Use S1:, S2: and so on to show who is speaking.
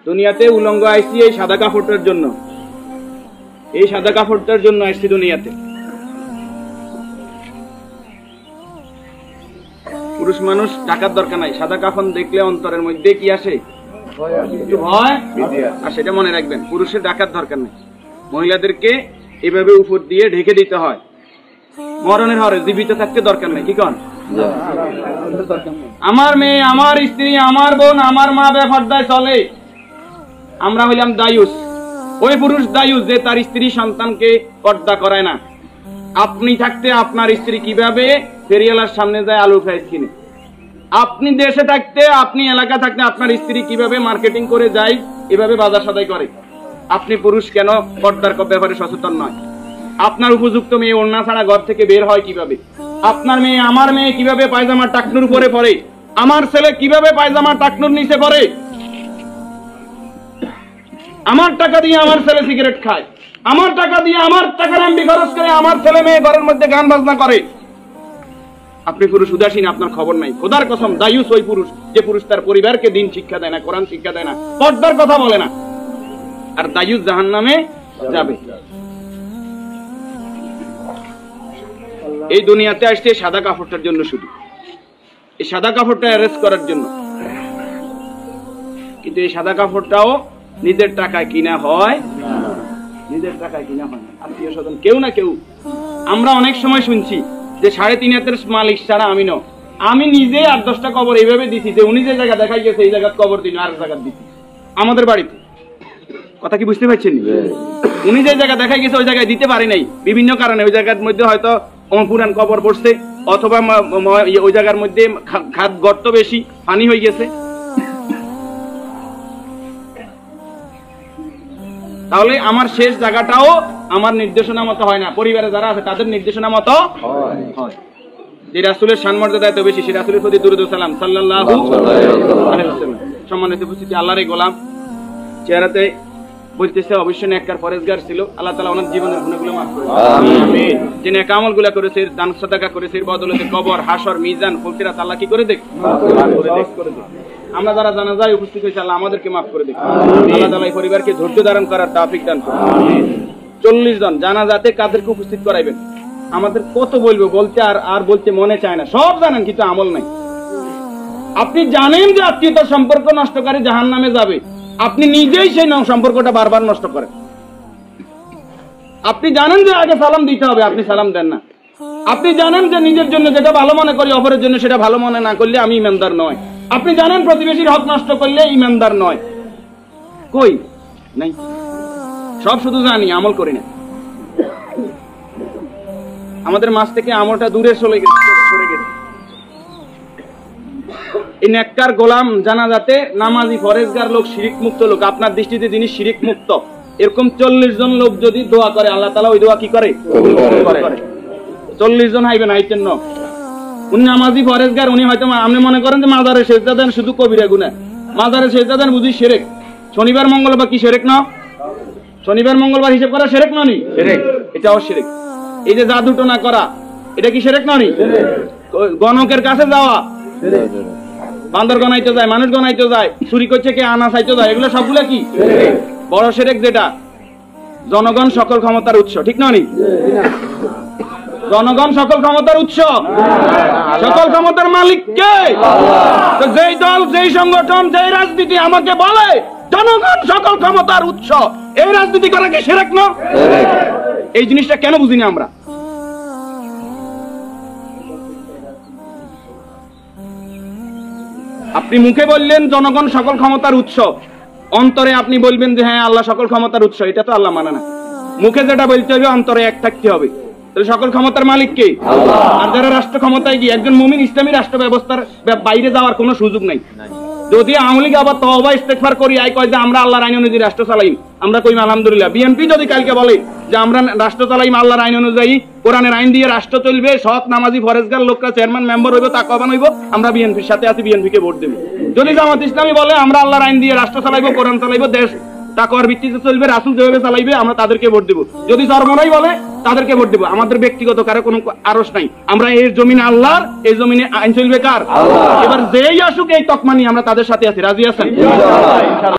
S1: দুনিয়াতে উলঙ্গ আইছি এই সাদা কাপড়টার জন্য, এই সাদা কাপড়টার জন্য আসছি দুনিয়াতে। পুরুষ মানুষ টাকার দরকার নাই, সাদা কাফন দেখলে অন্তরের মধ্যে কি আসে? একটু ভয়। আর সেটা মনে রাখবেন, পুরুষের টাকার দরকার নাই, মহিলাদেরকে এভাবে উপর দিয়ে ঢেকে দিতে হয়। মরণের হরে জীবিত থাকতে দরকার নাই। কি কন? আমার মেয়ে, আমার স্ত্রী, আমার বোন, আমার মা বেপরদায় চলে, আমরা হইলাম দায়ুস। ওই পুরুষ দায়ুস যে তার স্ত্রী সন্তানকে পর্দা করায় না। আপনি থাকতে আপনার স্ত্রী কিভাবে ফেরিওয়ালার সামনে যায় আলু ফ্রাইজ কিনে, আপনি দেশে থাকতে, আপনি এলাকা থাকতে আপনার স্ত্রী কিভাবে মার্কেটিং করে যায়, এভাবে বাজার সদাই করে, আপনি পুরুষ কেন পর্দার ব্যাপারে সচেতন নয়? আপনার উপযুক্ত মেয়ে ওড়না ছাড়া ঘর থেকে বের হয় কিভাবে? আপনার মেয়ে, আমার মেয়ে কিভাবে পায়জামা টাকনুর উপরে পরে? আমার ছেলে কিভাবে পায়জামা টাকনুর নিচে পরে? আমার টাকা দিয়ে আমার ছেলে সিগারেট খায়, আমার টাকা দিয়ে, আমার টাকার এমবি খরচ করে আমার ছেলে মেয়ে ঘরের মধ্যে গান বাজনা করে। আপনি পুরুষ উদাসীন, আপনার খবর নাই। খোদার কসম, দায়ুস ওই পুরুষ যে পুরুষ তার পরিবারকে দিন শিক্ষা দেয় না, কোরআন শিক্ষা দেয় না, পর্দার কথা বলে না, আর দায়ুস জাহান্নামে যাবে। এই দুনিয়াতে আসছে সাদা কাপড়টার জন্য, শুধু এই সাদা কাপড়টা অ্যারেস্ট করার জন্য। কিন্তু এই সাদা কাপড়টাও নিজের টাকায় কিনা হয়, নিজের টাকায় কিনা হয় না, আত্মীয় স্বজন কেউ না কেউ। আমরা অনেক সময় শুনছি যে 3.5 হাতের মালিক ছাড়া আমি ন, আমি নিজে 8-10টা কবর এইভাবে দিছি যে উনি যে জায়গা দেখাই গেছে এই জায়গা কবর দিন আর জায়গা দিচ্ছি আমাদের বাড়িতে। কথা কি বুঝতে পারছেন? উনি যে জায়গা দেখাই গেছে ওই জায়গায় দিতে পারি নাই বিভিন্ন কারণে। ওই জায়গার মধ্যে হয়তো পুরান কবর পড়ছে, অথবা ওই জায়গার মধ্যে খাদ গর্ত বেশি, পানি হয়ে গেছে। তাহলে আমার শেষ জায়গাটাও আমার নির্দেশনা মতো হয় না, পরিবারে যারা আছে তাদের নির্দেশনা মতো হয়। যে রাসূলের সম্মানটা এত বেশি, সে রাসূলের প্রতি দুরূদ ও সালাম সাল্লাল্লাহু আলাইহি ওয়াসাল্লাম। সম্মানিত উপস্থিতি, আল্লাহর গোলাম চেহারাতে বলতেছে অবশ্যই নেককার পরেজগার ছিল। আল্লাহ তাআলা ওনার জীবনের গুনাহগুলো মাফ করুন, আমিন। যে নেক আমলগুলো করেছে, দান সাদাকা করেছে, এর বদলে কবর, হাসর, মিজান, ফুলসিরাত আল্লাহ কি করে দেখ, করে দেখ। আমরা যারা জানাজায় উপস্থিত হয়েছে আল্লাহ আমাদেরকে মাফ করে দেখ। আল্লাহ তাআলা এই পরিবারকে ধৈর্য ধারণ করার তৌফিক দান করুন, আমিন। 40 জন জানাজাতে কাদেরকে উপস্থিত করাইবেন? আমাদের কত বলবো, বলতে আর বলতে মনে চায় না। সব জানেন কিন্তু আমল নাই। আপনি জানেন যে আত্মীয়তার সম্পর্ক নষ্টকারী জাহান্নামে যাবে, আপনি নিজেই সেই সম্পর্কটা বারবার নষ্ট করেন। আপনি জানেন যে আগে সালাম দিতে হবে, আপনি সালাম দেন না। আপনি জানেন যে নিজের জন্য যেটা ভালো মনে করি অপরের জন্য সেটা ভালো মনে না করলে আমি ইমানদার নয়। আপনি জানেন প্রতিবেশীর হক নষ্ট করলে ইমানদার নয়। কই নাই, সব শুধু জানি, আমল করি না। আমাদের মাঝ থেকে আমলটা দূরে সরে গেছে। এই নেককার গোলাম জানাজাতে নামাজি পরেজগার লোক, শিরিক মুক্ত লোক, আপনার দৃষ্টিতে যিনি শিরিক মুক্ত, এরকম 40 জন লোক যদি দোয়া করে আল্লাহ তাআলা ওই দোয়া কি করে? 40 জন হাইবেন, আইতেন না। উনি নামাজি পরেজগার, উনি হয়তো আপনি মনে করেন যে মাজারে সেজদা দেন শুধু কবিরা গুনাহ, মাজারে সেজদা দেন বুঝি শিরক। শনিবার মঙ্গলবার কি শিরক না? শনিবার মঙ্গলবার হিসাব করা শিরক নয়? শিরক, এটাও শিরক। এই যে জাদু টোনা করা, এটা কি শিরক নয়? গণকের কাছে যাওয়া, বান্দর গনাইতে যায়, মানুষ গনাইতে যায়, চুরি করছে কে, আনা চাইতে যায়, এগুলো সবগুলো কি বড় শিরক। যেটা জনগণ সকল ক্ষমতার উৎস, ঠিক নয়? জনগণ সকল ক্ষমতার উৎস, সকল ক্ষমতার মালিক কে? তো যেই দল, যেই সংগঠন, যেই রাজনীতি আমাকে বলে জনগণ সকল ক্ষমতার উৎস, এই রাজনীতি করা কি শিরক না? এই জিনিসটা কেন বুঝিনি আমরা? আপনি মুখে বললেন জনগণ সকল ক্ষমতার উৎস, অন্তরে আপনি বলবেন যে হ্যাঁ আল্লাহ সকল ক্ষমতার উৎস, এটা তো আল্লাহ মানে না। মুখে যেটা বলতে হবে অন্তরে এক থাকতে হবে। তাহলে সকল ক্ষমতার মালিক কে? আল্লাহ। আর যারা রাষ্ট্র ক্ষমতায় গিয়ে, একজন মুমিন ইসলামী রাষ্ট্র ব্যবস্থার বাইরে যাওয়ার কোনো সুযোগ নাই। যদি আওয়ামী লীগ আবার তওবা ইস্তেগফার করি আই কয় যে আমরা আল্লাহর আইন অনুযায়ী রাষ্ট্র চালাইম, আমরা কইম আলহামদুলিল্লাহ। বিএনপি যদি কালকে বলে যে আমরা রাষ্ট্র চালাইম আল্লাহর আইন অনুযায়ী, কোরআনের আইন দিয়ে রাষ্ট্র চলবে, সৎ নামাজি ফরেজগার লোকরা চেয়ারম্যান মেম্বার হইব, তাকওয়াবান হইব, আমরা বিএনপির সাথে আছি, বিএনপিকে ভোট দেব। যদি জামাত ইসলামী বলে আমরা আল্লাহর আইন দিয়ে রাষ্ট্র চালাইবো, কোরআন চালাইবো, দেশ তাকওয়ার ভিত্তিতে চলবে, রাসূল যেভাবে চালাইবে আমরা তাদেরকে ভোট দেব। যদি চরমরাই বলে তাদেরকে ভোট দেব। আমাদের ব্যক্তিগত কারো কোনো আরশ নাই। আমরা এই জমিনে আল্লাহর, এই জমিনে আইন চলবে কার? আল্লাহ। এবার যেই আসুক এই তকমা নিয়ে আমরা তাদের সাথে আছি, রাজি আছেন?